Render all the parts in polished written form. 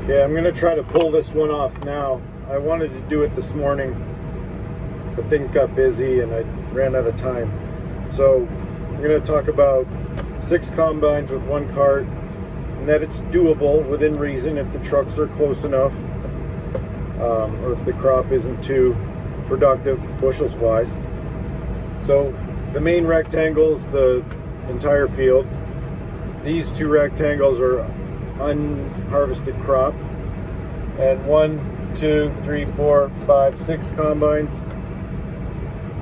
Okay, I'm gonna try to pull this one off now. I wanted to do it this morning, but things got busy and I ran out of time. So we're gonna talk about 6 combines with 1 cart, and that it's doable within reason if the trucks are close enough, or if the crop isn't too productive bushels wise. So the main rectangles, the entire field. These 2 rectangles are unharvested crop, and 1, 2, 3, 4, 5, 6 combines.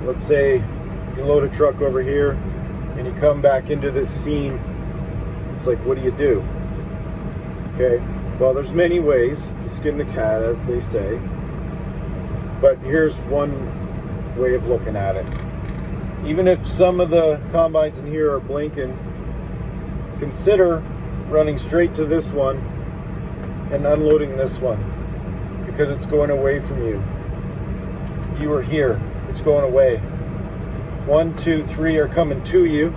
Let's say you load a truck over here and you come back into this scene. It's like, what do you do? Okay, well, there's many ways to skin the cat, as they say, but here's one way of looking at it. Even if some of the combines in here are blinking, consider running straight to this one and unloading this one, because it's going away from you. You are here, it's going away. 1, 2, 3 are coming to you,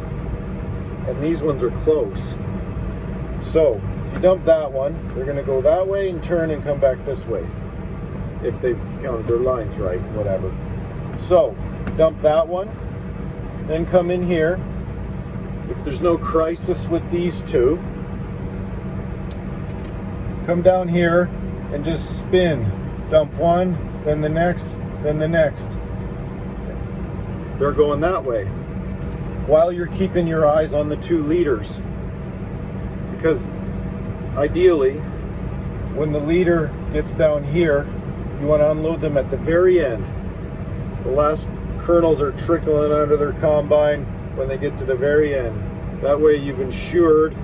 and these ones are close. So if you dump that one, they're going to go that way and turn and come back this way, if they've counted their lines right, whatever. So dump that one, then come in here. If there's no crisis with these 2, come down here and just spin. Dump one, then the next, then the next. They're going that way, while you're keeping your eyes on the 2 leaders. Because ideally, when the leader gets down here, you want to unload them at the very end. The last kernels are trickling out of their combine when they get to the very end. That way you've ensured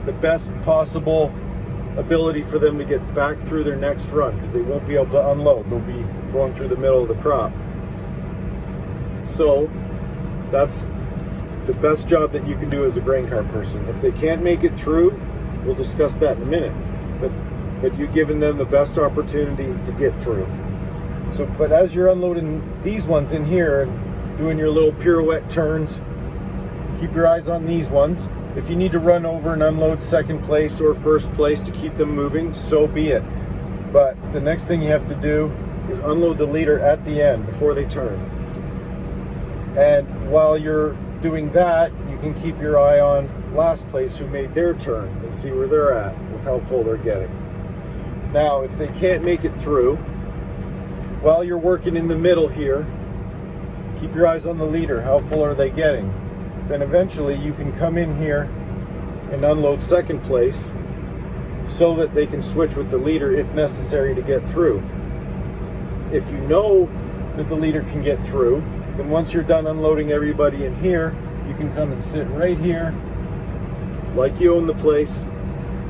the best possible ability for them to get back through their next run, because they won't be able to unload. They'll be going through the middle of the crop. So that's the best job that you can do as a grain cart person. If they can't make it through, we'll discuss that in a minute, but you've given them the best opportunity to get through. So, but as you're unloading these ones in here and doing your little pirouette turns, keep your eyes on these ones. If you need to run over and unload 2nd place or 1st place to keep them moving, so be it. But the next thing you have to do is unload the leader at the end before they turn. And while you're doing that, you can keep your eye on last place who made their turn and see where they're at with how full they're getting. Now, if they can't make it through, while you're working in the middle here, keep your eyes on the leader. How full are they getting? Then eventually you can come in here and unload 2nd place so that they can switch with the leader if necessary to get through. If you know that the leader can get through, then once you're done unloading everybody in here, you can come and sit right here like you own the place,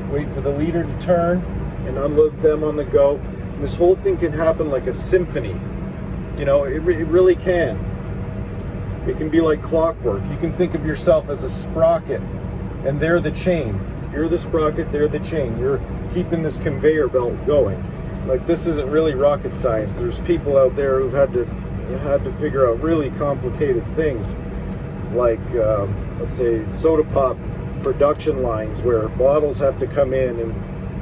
wait for the leader to turn and unload them on the go. And this whole thing can happen like a symphony. You know, it really can. It can be like clockwork. You can think of yourself as a sprocket, and they're the chain. You're the sprocket, they're the chain. You're keeping this conveyor belt going. Like, this isn't really rocket science. There's people out there who've had to figure out really complicated things, like let's say soda pop production lines, where bottles have to come in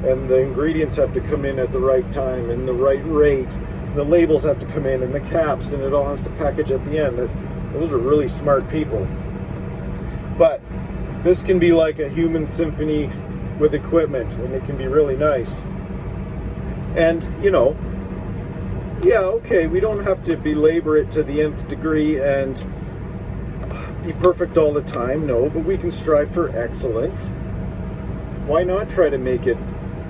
and the ingredients have to come in at the right time and the right rate. The labels have to come in and the caps, and it all has to package at the end. Those are really smart people. But this can be like a human symphony with equipment, and it can be really nice. And, you know, yeah, okay, we don't have to belabor it to the nth degree and be perfect all the time, no, but we can strive for excellence. Why not try to make it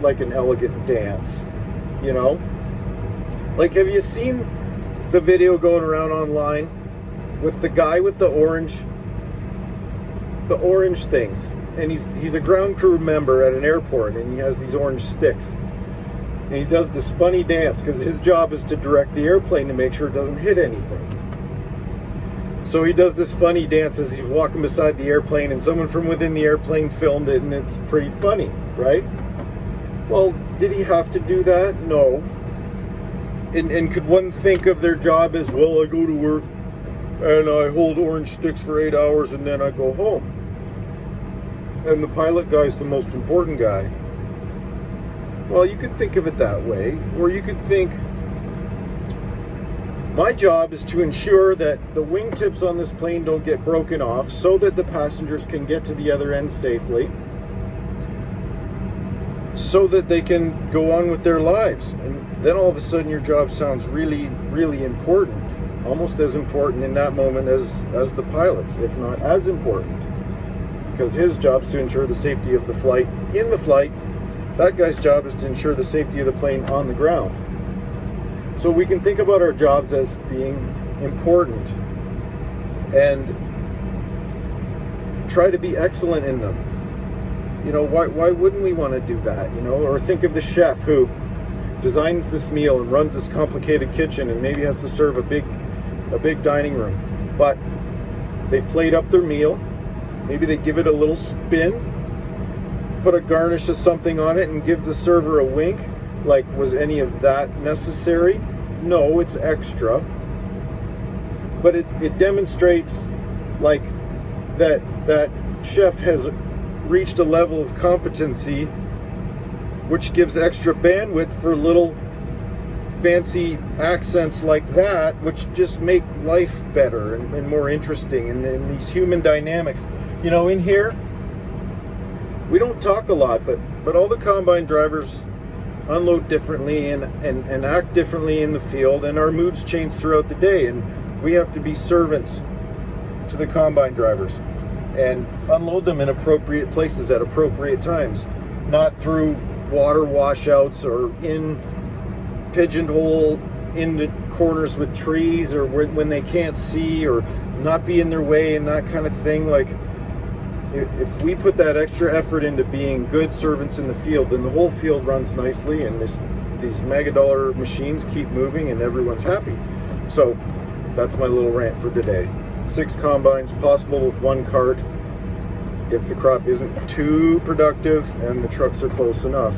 like an elegant dance, you know? Like, have you seen the video going around online with the guy with the orange things, and he's a ground crew member at an airport, and he has these orange sticks, and he does this funny dance because his job is to direct the airplane to make sure it doesn't hit anything. So he does this funny dance as he's walking beside the airplane, and someone from within the airplane filmed it, and it's pretty funny, right? Well, did he have to do that? No. And could one think of their job as, well, I go to work and I hold orange sticks for 8 hours and then I go home, and the pilot guy's the most important guy? Well, you could think of it that way, or you could think, my job is to ensure that the wingtips on this plane don't get broken off so that the passengers can get to the other end safely, so that they can go on with their lives. And then all of a sudden your job sounds really, really important, almost as important in that moment as the pilot's, if not as important, because his job is to ensure the safety of the flight in the flight. That guy's job is to ensure the safety of the plane on the ground. So we can think about our jobs as being important and try to be excellent in them. You know, why wouldn't we want to do that? You know, or think of the chef who designs this meal and runs this complicated kitchen and maybe has to serve a big dining room, but they plate up their meal, maybe they give it a little spin, put a garnish of something on it, and give the server a wink. Like, was any of that necessary? No, it's extra. But it demonstrates, like, that chef has reached a level of competency which gives extra bandwidth for little fancy accents like that, which just make life better and more interesting, and these human dynamics. You know, in here, we don't talk a lot, but all the combine drivers unload differently and act differently in the field, and our moods change throughout the day, and we have to be servants to the combine drivers and unload them in appropriate places at appropriate times, not through water washouts or in pigeonhole in the corners with trees, or when they can't see, or not be in their way and that kind of thing. Like, if we put that extra effort into being good servants in the field, then the whole field runs nicely, and these mega-dollar machines keep moving, and everyone's happy. So that's my little rant for today. 6 combines, possible with 1 cart, if the crop isn't too productive and the trucks are close enough.